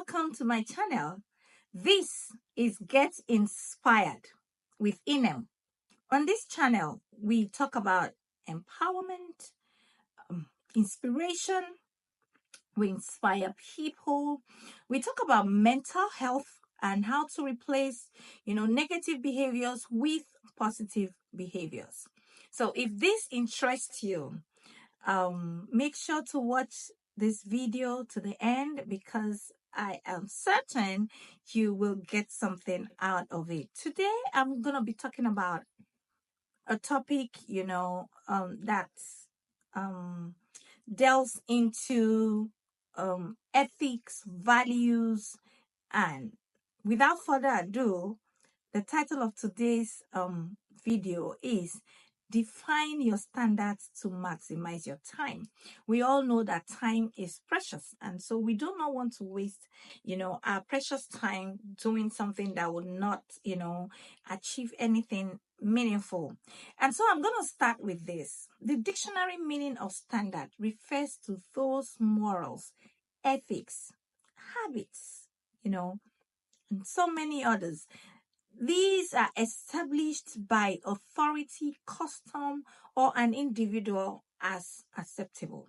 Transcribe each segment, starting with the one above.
welcome to my channel. This is Get Inspired with Inem. On this channel, we talk about empowerment, inspiration, we inspire people, we talk about mental health and how to replace, negative behaviors with positive behaviors. So if this interests you, make sure to watch this video to the end because I am certain you will get something out of it. Today, I'm going to be talking about a topic, that delves into ethics, values, and without further ado, the title of today's video is Define Your Standards to Maximize Your Time. We all know that time is precious, and so we do not want to waste, our precious time doing something that would not, achieve anything meaningful. And so I'm going to start with this. The dictionary meaning of standard refers to those morals, ethics, habits, and so many others. These are established by authority, custom, or an individual as acceptable.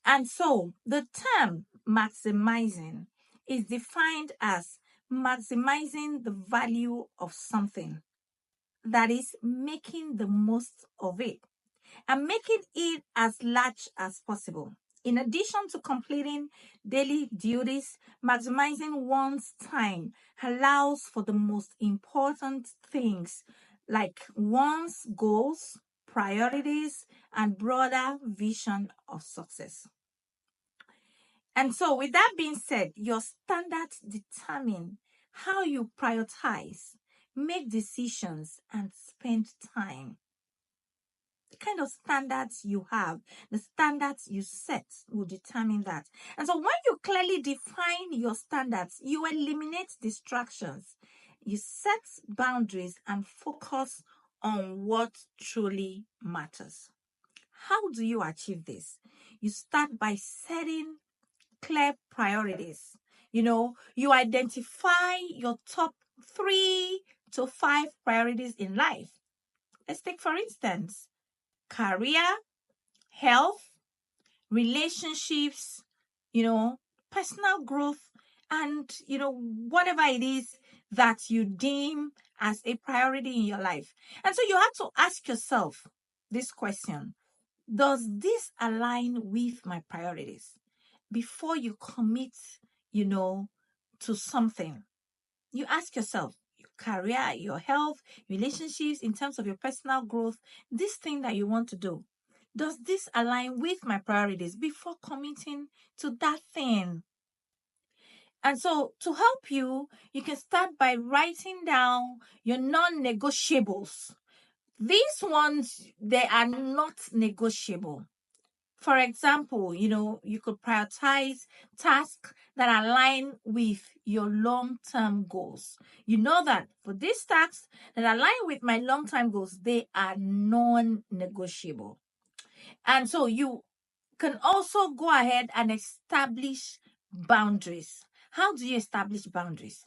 And so the term maximizing is defined as maximizing the value of something, that is, making the most of it and making it as large as possible. In addition to completing daily duties, maximizing one's time allows for the most important things like one's goals, priorities, and broader vision of success. And so, with that being said, your standards determine how you prioritize, make decisions, and spend time. The kind of standards you have, the standards you set will determine that. And so when you clearly define your standards, you eliminate distractions, you set boundaries and focus on what truly matters. How do you achieve this? You start by setting clear priorities. You identify your top 3 to 5 priorities in life. Let's take, for instance, career, health, relationships, personal growth, and, whatever it is that you deem as a priority in your life. And so you have to ask yourself this question: does this align with my priorities? Before you commit, to something, you ask yourself, your career, your health, relationships, in terms of your personal growth, this thing that you want to do, does this align with my priorities before committing to that thing? And so to help you, you can start by writing down your non-negotiables. These ones, they are not negotiable. For example, you could prioritize tasks that align with your long-term goals. You know that for these tasks that align with my long-term goals, they are non-negotiable. And so you can also go ahead and establish boundaries. How do you establish boundaries?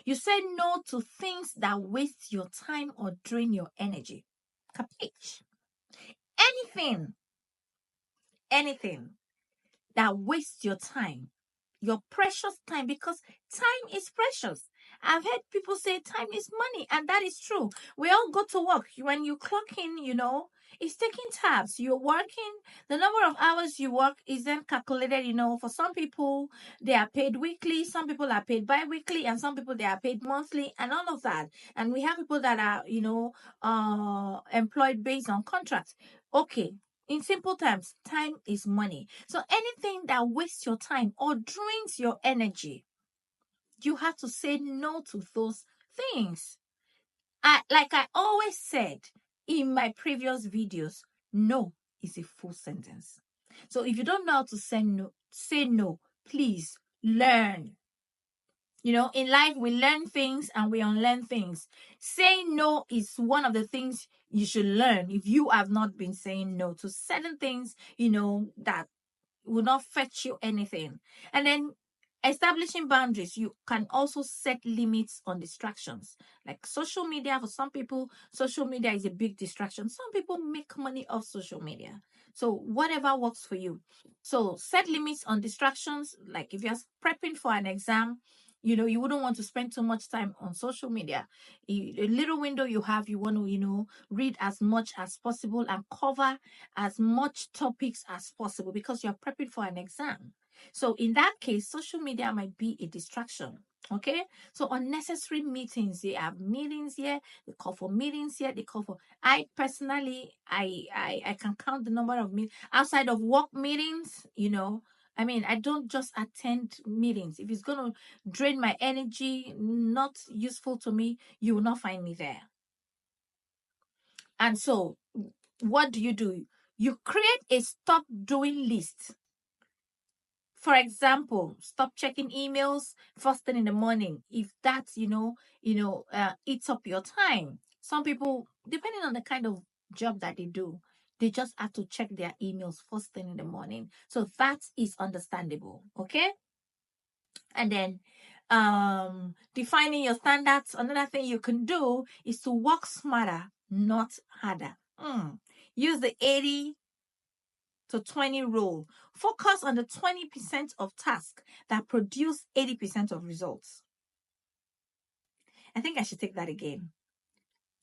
You say no to things that waste your time or drain your energy. Capiche? Anything that wastes your time, your precious time, because time is precious. I've heard people say time is money, and that is true. We all go to work. When you clock in, it's taking tabs. You're working, the number of hours you work is then calculated. For some people, they are paid weekly, some people are paid bi-weekly, and some people, they are paid monthly, and all of that. And we have people that are, employed based on contracts. Okay. In simple terms, time is money. So anything that wastes your time or drains your energy, you have to say no to those things. Like I always said in my previous videos, no is a full sentence. So if you don't know how to say no, please learn. In life, we learn things and we unlearn things. Saying no is one of the things you should learn if you have not been saying no to certain things, that will not fetch you anything. And then Establishing boundaries, you can also set limits on distractions. Like social media, for some people, social media is a big distraction. Some people make money off social media. So whatever works for you. So set limits on distractions. Like if you're prepping for an exam, you wouldn't want to spend too much time on social media. A little window you have, you want to, read as much as possible and cover as much topics as possible because you're prepping for an exam. So in that case, social media might be a distraction. Okay. So unnecessary meetings, they have meetings here, they call for meetings here, they call for I personally I can count the number of meetings outside of work meetings, I mean, I don't just attend meetings. If it's gonna drain my energy, not useful to me, you will not find me there. And so what do? You create a stop doing list. For example, stop checking emails first thing in the morning. If that's, eats up your time. Some people, depending on the kind of job that they do, they just have to check their emails first thing in the morning. So that is understandable. Okay. And then defining your standards. Another thing you can do is to work smarter, not harder. Use the 80 to 20 rule. Focus on the 20% of tasks that produce 80% of results. I think I should take that again.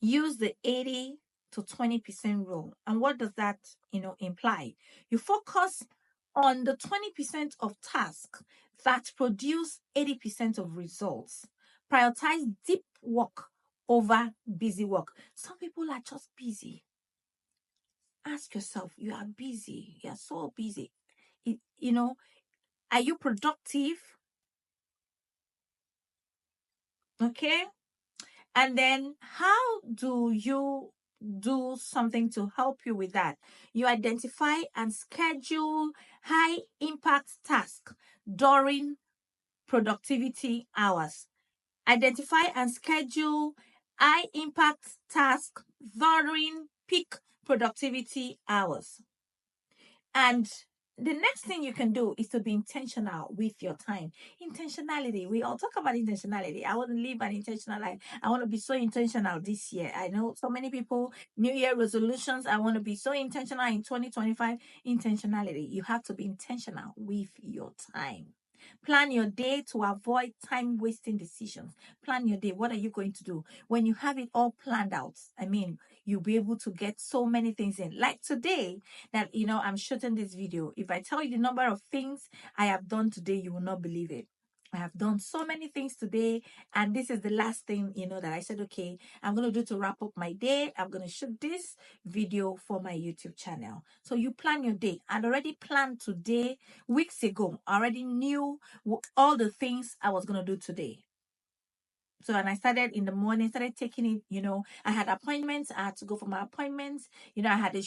Use the 80 to 20% rule. And what does that, imply? You focus on the 20% of tasks that produce 80% of results. Prioritize deep work over busy work. Some people are just busy. Ask yourself, you are busy. You are so busy. Are you productive? Okay. And then how do you do something to help you with that? You identify and schedule high impact tasks during productivity hours. Identify and schedule high impact tasks during peak productivity hours. And the next thing you can do is to be intentional with your time. Intentionality. We all talk about intentionality. I want to live an intentional life. I want to be so intentional this year. I know so many people, New Year resolutions. I want to be so intentional in 2025. Intentionality. You have to be intentional with your time. Plan your day to avoid time wasting decisions. Plan your day. What are you going to do? When you have it all planned out, I mean, you'll be able to get so many things in. Like today, that I'm shooting this video. If I tell you the number of things I have done today, you will not believe it. I have done so many things today, and this is the last thing that I said, okay, I'm going to do to wrap up my day. I'm going to shoot this video for my YouTube channel. So you plan your day. I'd already planned today weeks ago. I already knew all the things I was going to do today. So, and I started in the morning, started taking it, I had appointments. I had to go for my appointments. I had a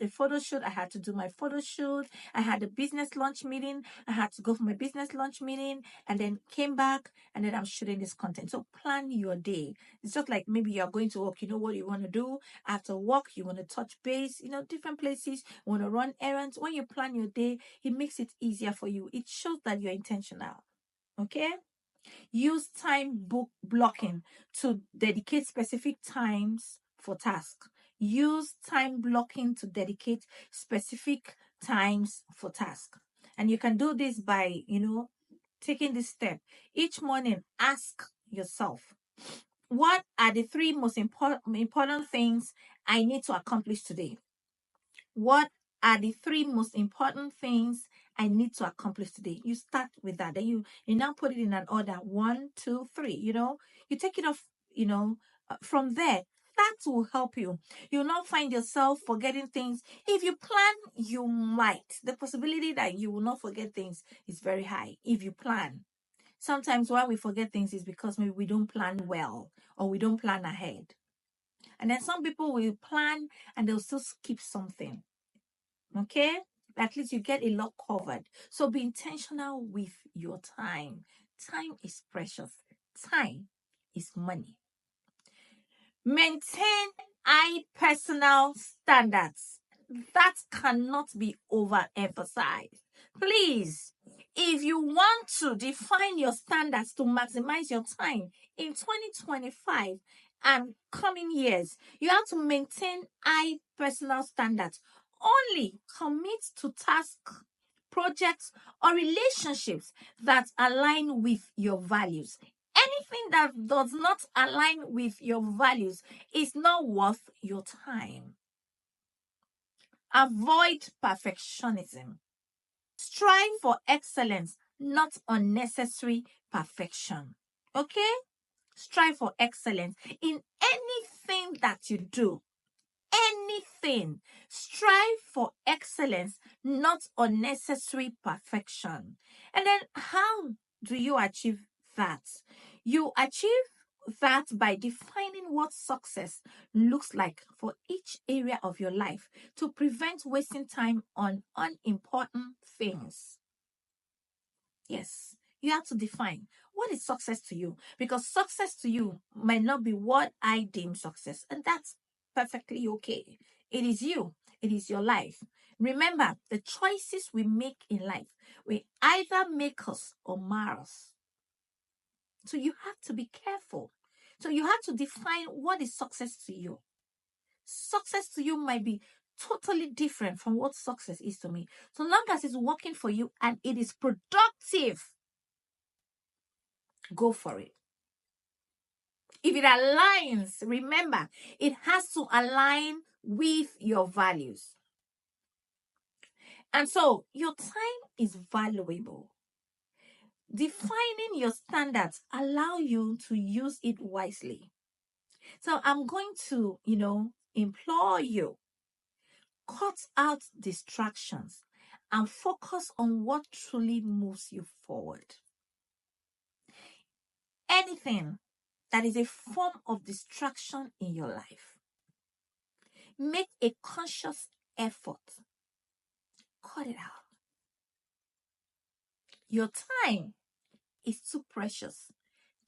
photo shoot. I had to do my photo shoot. I had a business lunch meeting. I had to go for my business lunch meeting and then came back and then I'm shooting this content. So plan your day. It's just like maybe you're going to work. You know what you want to do after work? You want to touch base, different places. You want to run errands. When you plan your day, it makes it easier for you. It shows that you're intentional. Okay? Use time blocking to dedicate specific times for tasks. Use time blocking to dedicate specific times for tasks. And you can do this by, taking this step. Each morning, ask yourself, what are the three most important things I need to accomplish today? What are the three most important things I need to accomplish today? You start with that. Then you now put it in an order. 1, 2, 3. You take it off, from there. That will help you. You'll not find yourself forgetting things. If you plan, you might. The possibility that you will not forget things is very high if you plan. Sometimes why we forget things is because maybe we don't plan well or we don't plan ahead. And then some people will plan and they'll still skip something. Okay? At least you get a lot covered. So be intentional with your time. Time is precious. Time is money. Maintain high personal standards. That cannot be overemphasized. Please, if you want to define your standards to maximize your time in 2025 and coming years, you have to maintain high personal standards. Only commit to tasks, projects, or relationships that align with your values. Anything that does not align with your values is not worth your time. Avoid perfectionism. Strive for excellence, not unnecessary perfection. Okay? Strive for excellence in anything that you do. Anything. Strive for excellence, not unnecessary perfection. And then how do you achieve that? You achieve that by defining what success looks like for each area of your life to prevent wasting time on unimportant things. Yes, you have to define what is success to you, because success to you might not be what I deem success, and that's perfectly okay. It is you, it is your life. Remember, the choices we make in life will either make us or mar us. So you have to be careful. So you have to define what is success to you. Success to you might be totally different from what success is to me. So long as it's working for you and it is productive, go for it. If it aligns, remember, it has to align with your values. And so your time is valuable. Defining your standards allow you to use it wisely. So I'm going to, implore you, cut out distractions and focus on what truly moves you forward. Anything that is a form of distraction in your life, make a conscious effort. Cut it out. Your time is too precious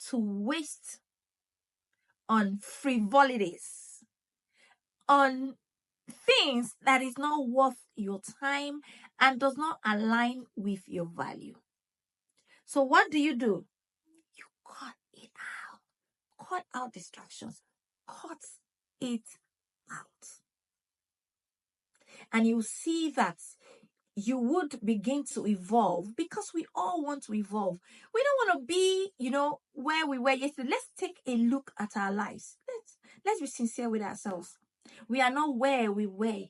to waste on frivolities, on things that is not worth your time and does not align with your value. So what do? You cut it out. Cut out distractions. Cut it out. And you see that you would begin to evolve, because we all want to evolve. We don't want to be, where we were yesterday. Let's take a look at our lives. Let's be sincere with ourselves. We are not where we were,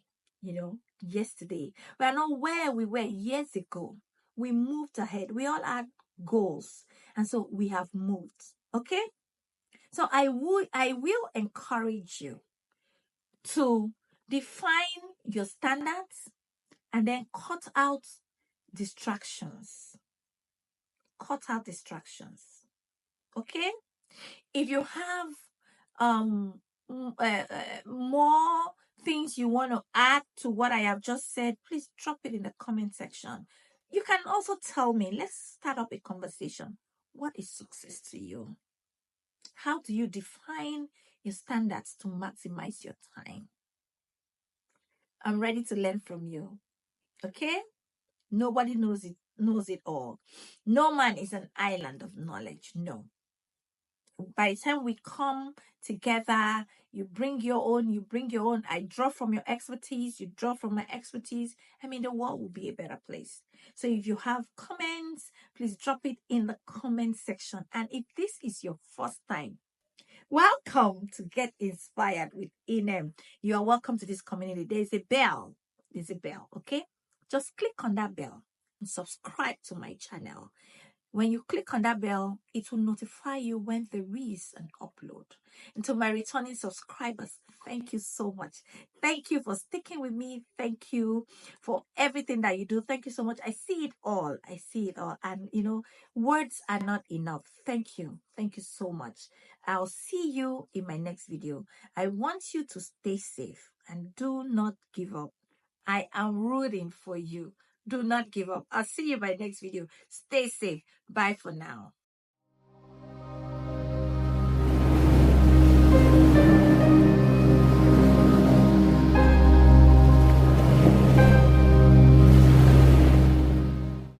yesterday. We are not where we were years ago. We moved ahead. We all had goals. And so we have moved. Okay? So I will encourage you to define your standards and then cut out distractions. Cut out distractions. Okay? If you have more things you want to add to what I have just said, please drop it in the comment section. You can also tell me. Let's start up a conversation. What is success to you? How do you define your standards to maximize your time? I'm ready to learn from you. Okay? Nobody knows it all. No man is an island of knowledge. No. By the time we come together, you bring your own. I draw from your expertise, you draw from my expertise. The world will be a better place. So if you have comments, please drop it in the comment section. And if this is your first time, welcome to Get Inspired with Inem. You are welcome to this community. There's a bell, okay? Just click on that bell and subscribe to my channel. When you click on that bell, it will notify you when there is an upload. And to my returning subscribers, thank you so much. Thank you for sticking with me. Thank you for everything that you do. Thank you so much. I see it all. And, words are not enough. Thank you. Thank you so much. I'll see you in my next video. I want you to stay safe and do not give up. I am rooting for you. Do not give up. I'll see you in my next video. Stay safe. Bye for now.